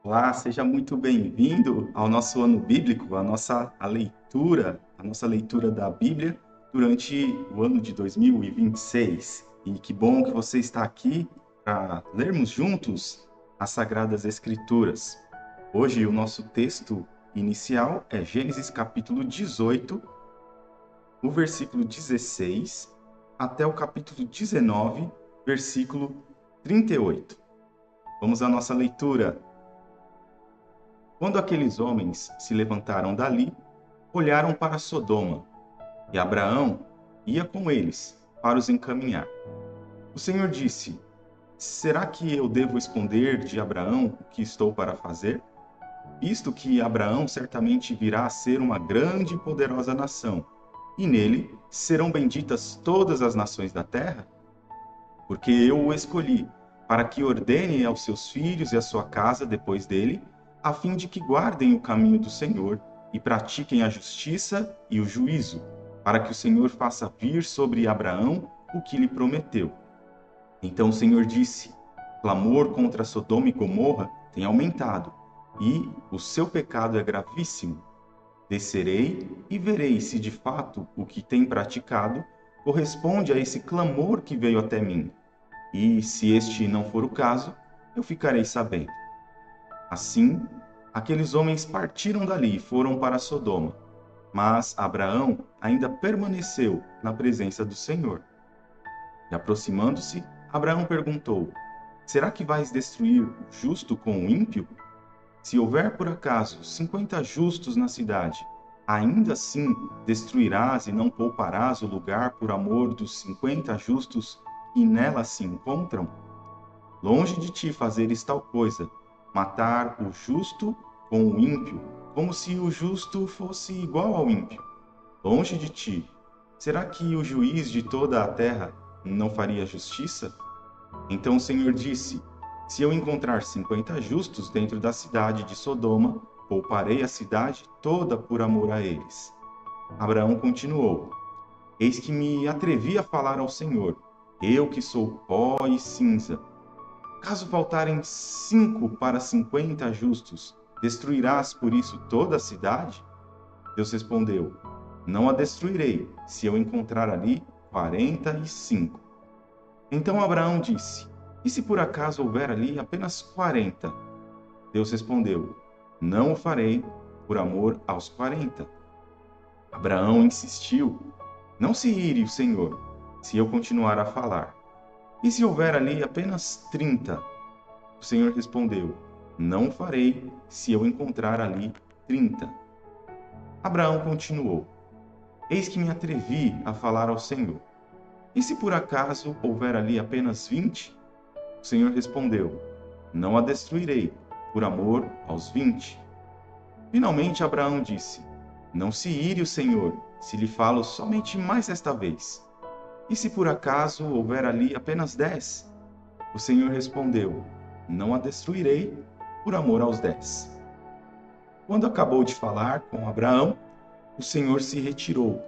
Olá, seja muito bem-vindo ao nosso ano bíblico, a nossa leitura da Bíblia durante o ano de 2026. E que bom que você está aqui para lermos juntos as Sagradas Escrituras. Hoje o nosso texto inicial é Gênesis capítulo 18, o versículo 16 até o capítulo 19, versículo 38. Vamos à nossa leitura. Quando aqueles homens se levantaram dali, olharam para Sodoma, e Abraão ia com eles para os encaminhar. O Senhor disse: Será que eu devo esconder de Abraão o que estou para fazer? Visto que Abraão certamente virá a ser uma grande e poderosa nação, e nele serão benditas todas as nações da terra? Porque eu o escolhi para que ordene aos seus filhos e à sua casa depois dele, a fim de que guardem o caminho do Senhor e pratiquem a justiça e o juízo, para que o Senhor faça vir sobre Abraão o que lhe prometeu. Então o Senhor disse: Clamor contra Sodoma e Gomorra tem aumentado, e o seu pecado é gravíssimo. Descerei e verei se de fato o que tem praticado corresponde a esse clamor que veio até mim. E, se este não for o caso, eu ficarei sabendo. Assim, aqueles homens partiram dali e foram para Sodoma. Mas Abraão ainda permaneceu na presença do Senhor. E aproximando-se, Abraão perguntou: Será que vais destruir o justo com o ímpio? Se houver por acaso 50 justos na cidade, ainda assim destruirás e não pouparás o lugar por amor dos 50 justos que nela se encontram? Longe de ti fazeres tal coisa, matar o justo com o ímpio, como se o justo fosse igual ao ímpio. Longe de ti. Será que o juiz de toda a terra não faria justiça? Então o Senhor disse: Se eu encontrar 50 justos dentro da cidade de Sodoma, pouparei a cidade toda por amor a eles. Abraão continuou: Eis que me atrevi a falar ao Senhor, eu que sou pó e cinza. Caso faltarem 5 para 50 justos, destruirás por isso toda a cidade? Deus respondeu: Não a destruirei, se eu encontrar ali 45. Então Abraão disse: E se por acaso houver ali apenas 40? Deus respondeu: Não o farei por amor aos 40. Abraão insistiu: Não se ire o Senhor, se eu continuar a falar. E se houver ali apenas 30? O Senhor respondeu: Não o farei se eu encontrar ali 30. Abraão continuou: Eis que me atrevi a falar ao Senhor. E se por acaso houver ali apenas 20? O Senhor respondeu: Não a destruirei, por amor aos 20. Finalmente Abraão disse: Não se ire o Senhor, se lhe falo somente mais esta vez. E se por acaso houver ali apenas 10? O Senhor respondeu: Não a destruirei, por amor aos 10. Quando acabou de falar com Abraão, o Senhor se retirou,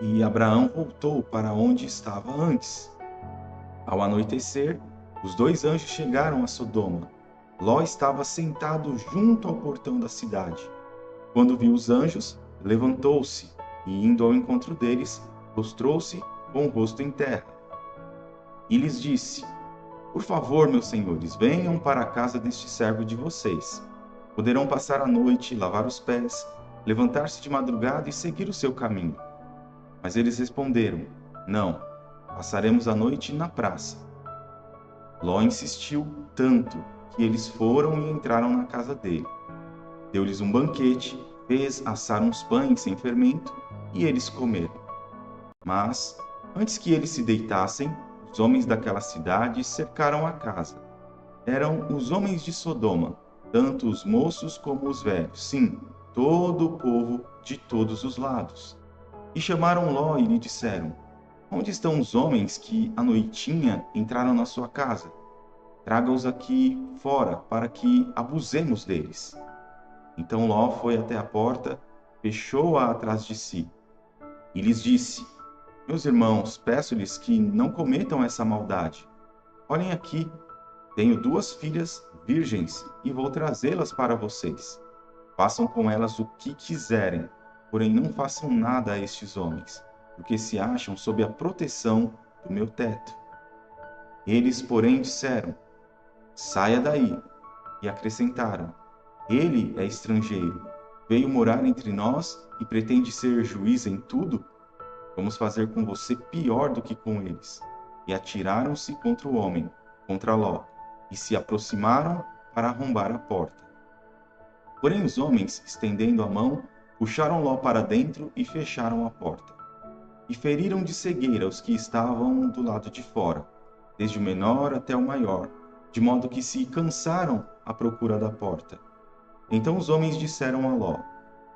e Abraão voltou para onde estava antes. Ao anoitecer, os dois anjos chegaram a Sodoma. Ló estava sentado junto ao portão da cidade. Quando viu os anjos, levantou-se e, indo ao encontro deles, prostrou-se com o rosto em terra. E lhes disse: Por favor, meus senhores, venham para a casa deste servo de vocês. Poderão passar a noite, lavar os pés, levantar-se de madrugada e seguir o seu caminho. Mas eles responderam: Não, passaremos a noite na praça. Ló insistiu tanto que eles foram e entraram na casa dele. Deu-lhes um banquete, fez assar uns pães sem fermento e eles comeram. Mas, antes que eles se deitassem, os homens daquela cidade cercaram a casa. Eram os homens de Sodoma, tanto os moços como os velhos, sim, todo o povo de todos os lados. E chamaram Ló e lhe disseram: Onde estão os homens que à noitinha entraram na sua casa? Traga-os aqui fora, para que abusemos deles. Então Ló foi até a porta, fechou-a atrás de si, e lhes disse: Meus irmãos, peço-lhes que não cometam essa maldade. Olhem aqui, tenho 2 filhas virgens e vou trazê-las para vocês. Façam com elas o que quiserem, porém não façam nada a estes homens, porque se acham sob a proteção do meu teto. Eles, porém, disseram: saia daí. E acrescentaram: ele é estrangeiro, veio morar entre nós e pretende ser juiz em tudo? Vamos fazer com você pior do que com eles. E atiraram-se contra o homem, contra Ló, e se aproximaram para arrombar a porta. Porém os homens, estendendo a mão, puxaram Ló para dentro e fecharam a porta. E feriram de cegueira os que estavam do lado de fora, desde o menor até o maior, de modo que se cansaram à procura da porta. Então os homens disseram a Ló: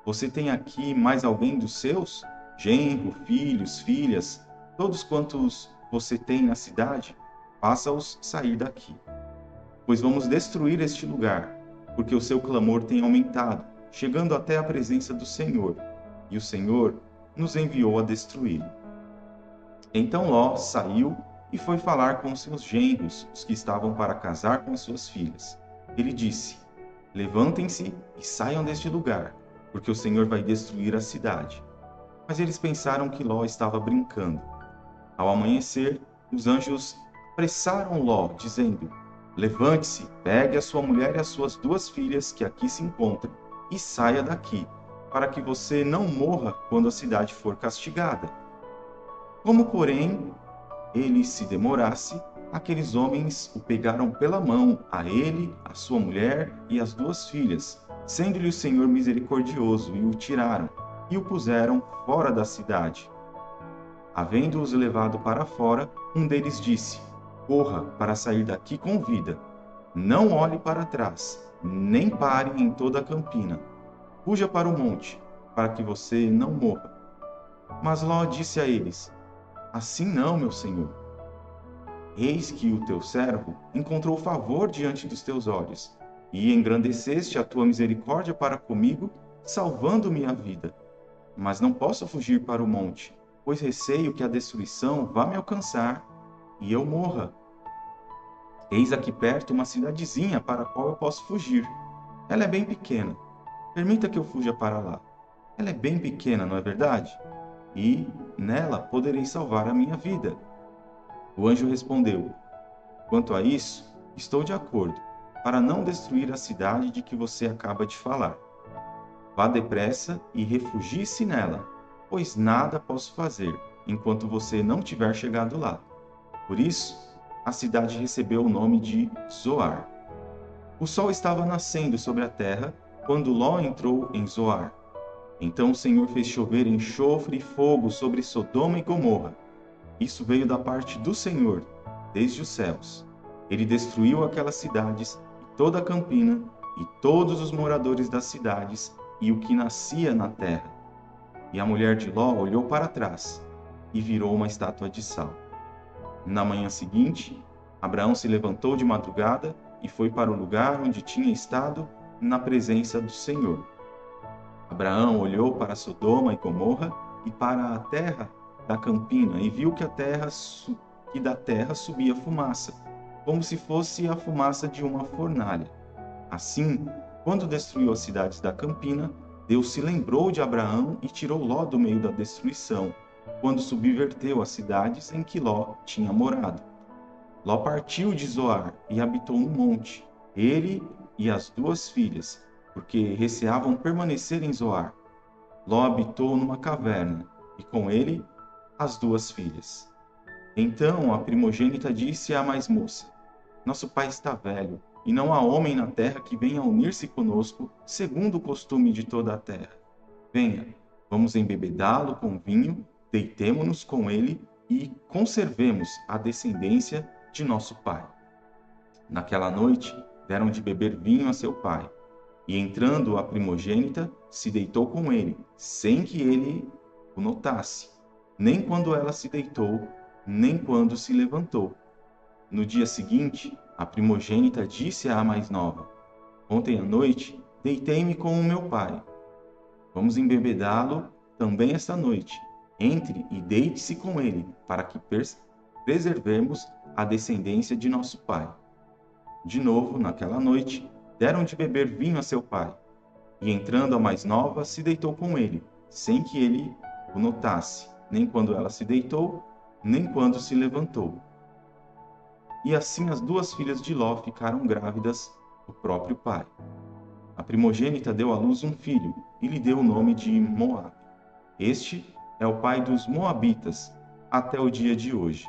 você tem aqui mais alguém dos seus? Genro, filhos, filhas, todos quantos você tem na cidade? Faça-os sair daqui. Pois vamos destruir este lugar, porque o seu clamor tem aumentado, chegando até a presença do Senhor, e o Senhor nos enviou a destruí-lo. Então Ló saiu e foi falar com seus genros, os que estavam para casar com as suas filhas. Ele disse: levantem-se e saiam deste lugar, porque o Senhor vai destruir a cidade. Mas eles pensaram que Ló estava brincando. Ao amanhecer, os anjos apressaram Ló, dizendo: levante-se, pegue a sua mulher e as suas 2 filhas que aqui se encontram, e saia daqui, para que você não morra quando a cidade for castigada. Como, porém, ele se demorasse, aqueles homens o pegaram pela mão, a ele, a sua mulher e as 2 filhas, sendo-lhe o Senhor misericordioso, e o tiraram, e o puseram fora da cidade. Havendo-os levado para fora, um deles disse: corra para sair daqui com vida. Não olhe para trás, nem pare em toda a campina. Fuja para o monte, para que você não morra. Mas Ló disse a eles: assim não, meu senhor. Eis que o teu servo encontrou favor diante dos teus olhos, e engrandeceste a tua misericórdia para comigo, salvando-me a vida. Mas não posso fugir para o monte, pois receio que a destruição vá me alcançar e eu morra. Eis aqui perto uma cidadezinha para a qual eu posso fugir. Ela é bem pequena. Permita que eu fuja para lá. Ela é bem pequena, não é verdade? E nela poderei salvar a minha vida. O anjo respondeu: quanto a isso, estou de acordo, para não destruir a cidade de que você acaba de falar. Vá depressa e refugie-se nela, pois nada posso fazer enquanto você não tiver chegado lá. Por isso, a cidade recebeu o nome de Zoar. O sol estava nascendo sobre a terra quando Ló entrou em Zoar. Então o Senhor fez chover enxofre e fogo sobre Sodoma e Gomorra. Isso veio da parte do Senhor, desde os céus. Ele destruiu aquelas cidades e toda a campina, e todos os moradores das cidades, e o que nascia na terra. E a mulher de Ló olhou para trás, e virou uma estátua de sal. Na manhã seguinte, Abraão se levantou de madrugada e foi para o lugar onde tinha estado na presença do Senhor. Abraão olhou para Sodoma e Gomorra e para a terra da campina e viu que da terra subia fumaça, como se fosse a fumaça de uma fornalha. Assim, quando destruiu as cidades da campina, Deus se lembrou de Abraão e tirou Ló do meio da destruição, quando subverteu as cidades em que Ló tinha morado. Ló partiu de Zoar e habitou no monte, ele e as 2 filhas, porque receavam permanecer em Zoar. Ló habitou numa caverna, e com ele as 2 filhas. Então a primogênita disse à mais moça: nosso pai está velho, e não há homem na terra que venha unir-se conosco, segundo o costume de toda a terra. Venha, vamos embebedá-lo com vinho, deitemo-nos com ele e conservemos a descendência de nosso pai. Naquela noite, deram de beber vinho a seu pai, e entrando a primogênita, se deitou com ele, sem que ele o notasse, nem quando ela se deitou, nem quando se levantou. No dia seguinte, a primogênita disse à mais nova: ontem à noite, deitei-me com o meu pai. Vamos embebedá-lo também esta noite. Entre e deite-se com ele, para que preservemos a descendência de nosso pai. De novo, naquela noite, deram de beber vinho a seu pai. E entrando a mais nova, se deitou com ele, sem que ele o notasse, nem quando ela se deitou, nem quando se levantou. E assim as duas filhas de Ló ficaram grávidas do próprio pai. A primogênita deu à luz um filho, e lhe deu o nome de Moabe. Este é o pai dos Moabitas, até o dia de hoje.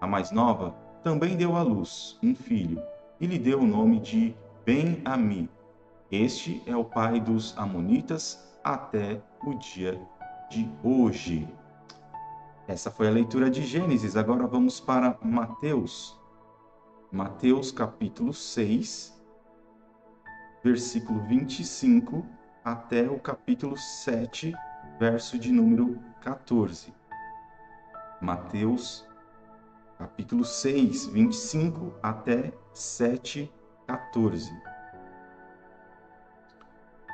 A mais nova também deu à luz um filho, e lhe deu o nome de Ben-Ami. Este é o pai dos Amonitas até o dia de hoje. Essa foi a leitura de Gênesis. Agora vamos para Mateus. Mateus capítulo 6, versículo 25 até o capítulo 7, verso de número 14. Mateus capítulo 6, 25 até 7, 14.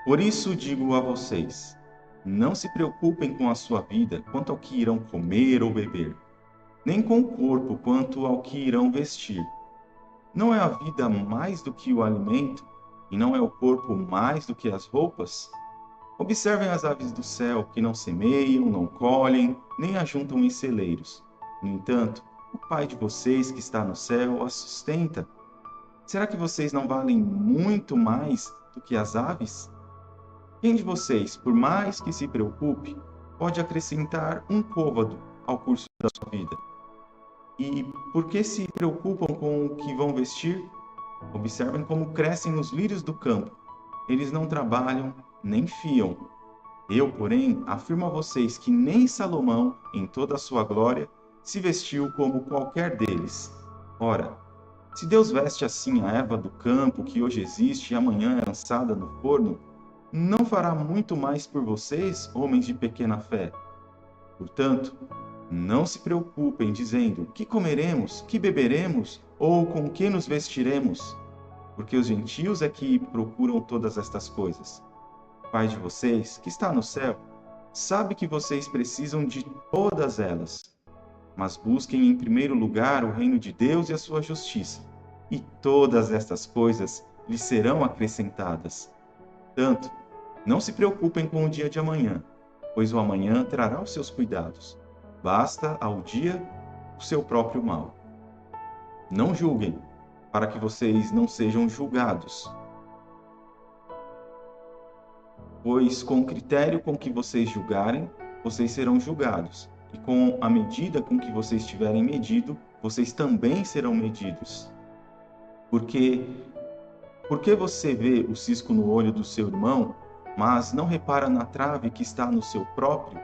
Por isso digo a vocês, não se preocupem com a sua vida quanto ao que irão comer ou beber, nem com o corpo quanto ao que irão vestir. Não é a vida mais do que o alimento, e não é o corpo mais do que as roupas? Observem as aves do céu, que não semeiam, não colhem, nem ajuntam em celeiros. No entanto, o Pai de vocês que está no céu as sustenta. Será que vocês não valem muito mais do que as aves? Quem de vocês, por mais que se preocupe, pode acrescentar um côvado ao curso da sua vida? E por que se preocupam com o que vão vestir? Observem como crescem os lírios do campo. Eles não trabalham nem fiam. Eu, porém, afirmo a vocês que nem Salomão, em toda a sua glória, se vestiu como qualquer deles. Ora, se Deus veste assim a erva do campo, que hoje existe e amanhã é lançada no forno, não fará muito mais por vocês, homens de pequena fé? Portanto, não se preocupem dizendo: que comeremos, que beberemos ou com que nos vestiremos? Porque os gentios é que procuram todas estas coisas. Pai de vocês, que está no céu, sabe que vocês precisam de todas elas. Mas busquem em primeiro lugar o reino de Deus e a sua justiça, e todas estas coisas lhes serão acrescentadas. Portanto, não se preocupem com o dia de amanhã, pois o amanhã trará os seus cuidados. Basta ao dia o seu próprio mal. Não julguem, para que vocês não sejam julgados. Pois com o critério com que vocês julgarem, vocês serão julgados, e com a medida com que vocês tiverem medido, vocês também serão medidos. Porque você vê o cisco no olho do seu irmão, mas não repara na trave que está no seu próprio?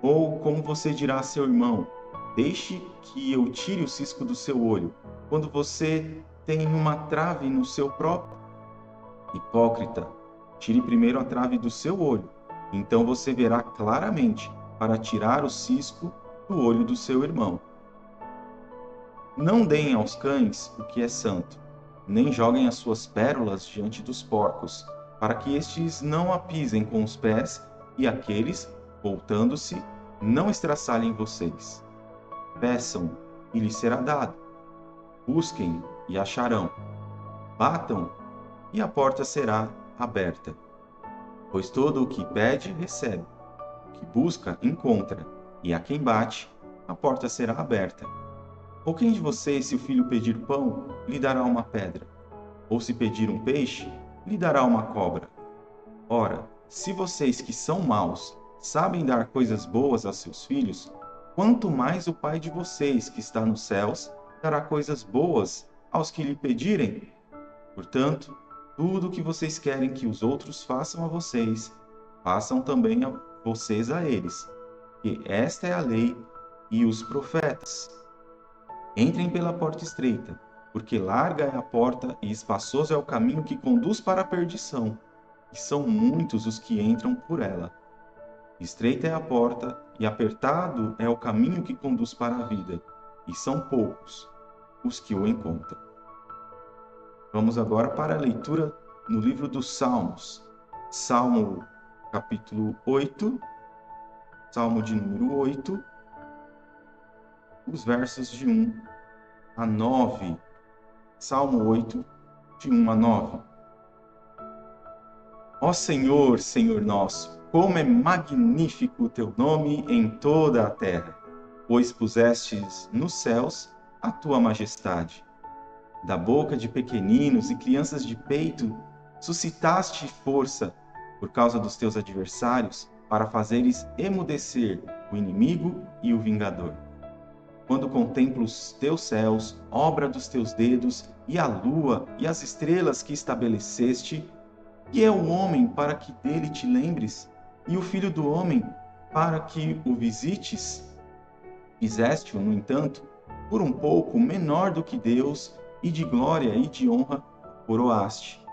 Ou como você dirá a seu irmão: deixe que eu tire o cisco do seu olho, quando você tem uma trave no seu próprio? Hipócrita, tire primeiro a trave do seu olho, então você verá claramente para tirar o cisco do olho do seu irmão. Não deem aos cães o que é santo, nem joguem as suas pérolas diante dos porcos, para que estes não a pisem com os pés e aqueles, voltando-se, não estraçalhem vocês. Peçam e lhes será dado. Busquem e acharão. Batam e a porta será aberta. Pois todo o que pede, recebe. O que busca, encontra. E a quem bate, a porta será aberta. Ou quem de vocês, se o filho pedir pão, lhe dará uma pedra? Ou se pedir um peixe, lhe dará uma cobra? Ora, se vocês que são maus sabem dar coisas boas a seus filhos, quanto mais o Pai de vocês, que está nos céus, dará coisas boas aos que lhe pedirem? Portanto, tudo o que vocês querem que os outros façam a vocês, façam também a vocês a eles. E esta é a lei e os profetas. Entrem pela porta estreita, porque larga é a porta e espaçoso é o caminho que conduz para a perdição, e são muitos os que entram por ela. Estreita é a porta e apertado é o caminho que conduz para a vida, e são poucos os que o encontram. Vamos agora para a leitura no livro dos Salmos. Salmo capítulo 8, Salmo de número 8, os versos de 1 a 9. Salmo 8, de 1 a 9. Ó Senhor, Senhor nosso, como é magnífico o teu nome em toda a terra, pois pusestes nos céus a tua majestade. Da boca de pequeninos e crianças de peito, suscitaste força por causa dos teus adversários, para fazeres emudecer o inimigo e o vingador. Quando contemplo os teus céus, obra dos teus dedos, e a lua e as estrelas que estabeleceste, que é o homem para que dele te lembres, e o filho do homem para que o visites? Fizeste-o, no entanto, por um pouco menor do que Deus, e de glória e de honra coroaste.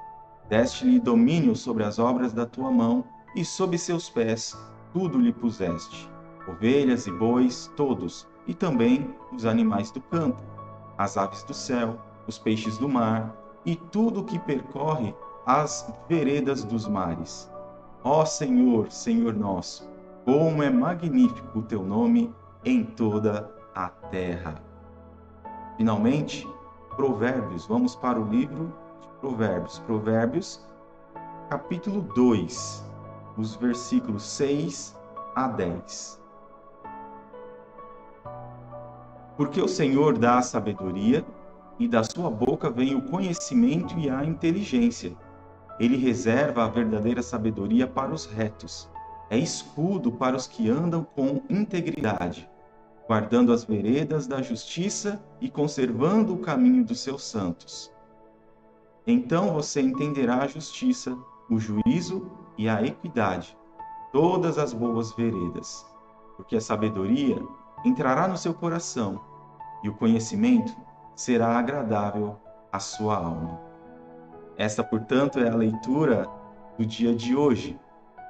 Deste-lhe domínio sobre as obras da tua mão, e sob seus pés tudo lhe puseste. Ovelhas e bois, todos, e também os animais do campo, as aves do céu, os peixes do mar, e tudo o que percorre as veredas dos mares. Ó Senhor, Senhor nosso, como é magnífico o teu nome em toda a terra. Finalmente, Provérbios. Vamos para o livro de Provérbios. Provérbios, capítulo 2, os versículos 6 a 10. Porque o Senhor dá a sabedoria, e da sua boca vem o conhecimento e a inteligência. Ele reserva a verdadeira sabedoria para os retos. É escudo para os que andam com integridade, guardando as veredas da justiça e conservando o caminho dos seus santos. Então você entenderá a justiça, o juízo e a equidade, todas as boas veredas, porque a sabedoria entrará no seu coração e o conhecimento será agradável à sua alma. Esta, portanto, é a leitura do dia de hoje.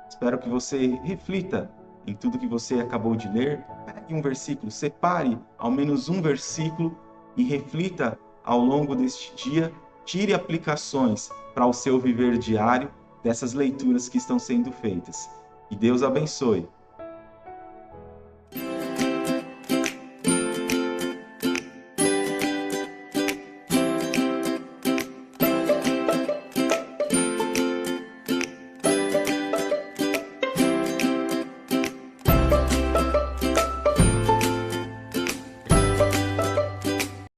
Espero que você reflita em tudo que você acabou de ler. Pegue um versículo, separe ao menos um versículo e reflita ao longo deste dia. Tire aplicações para o seu viver diário dessas leituras que estão sendo feitas. Que Deus abençoe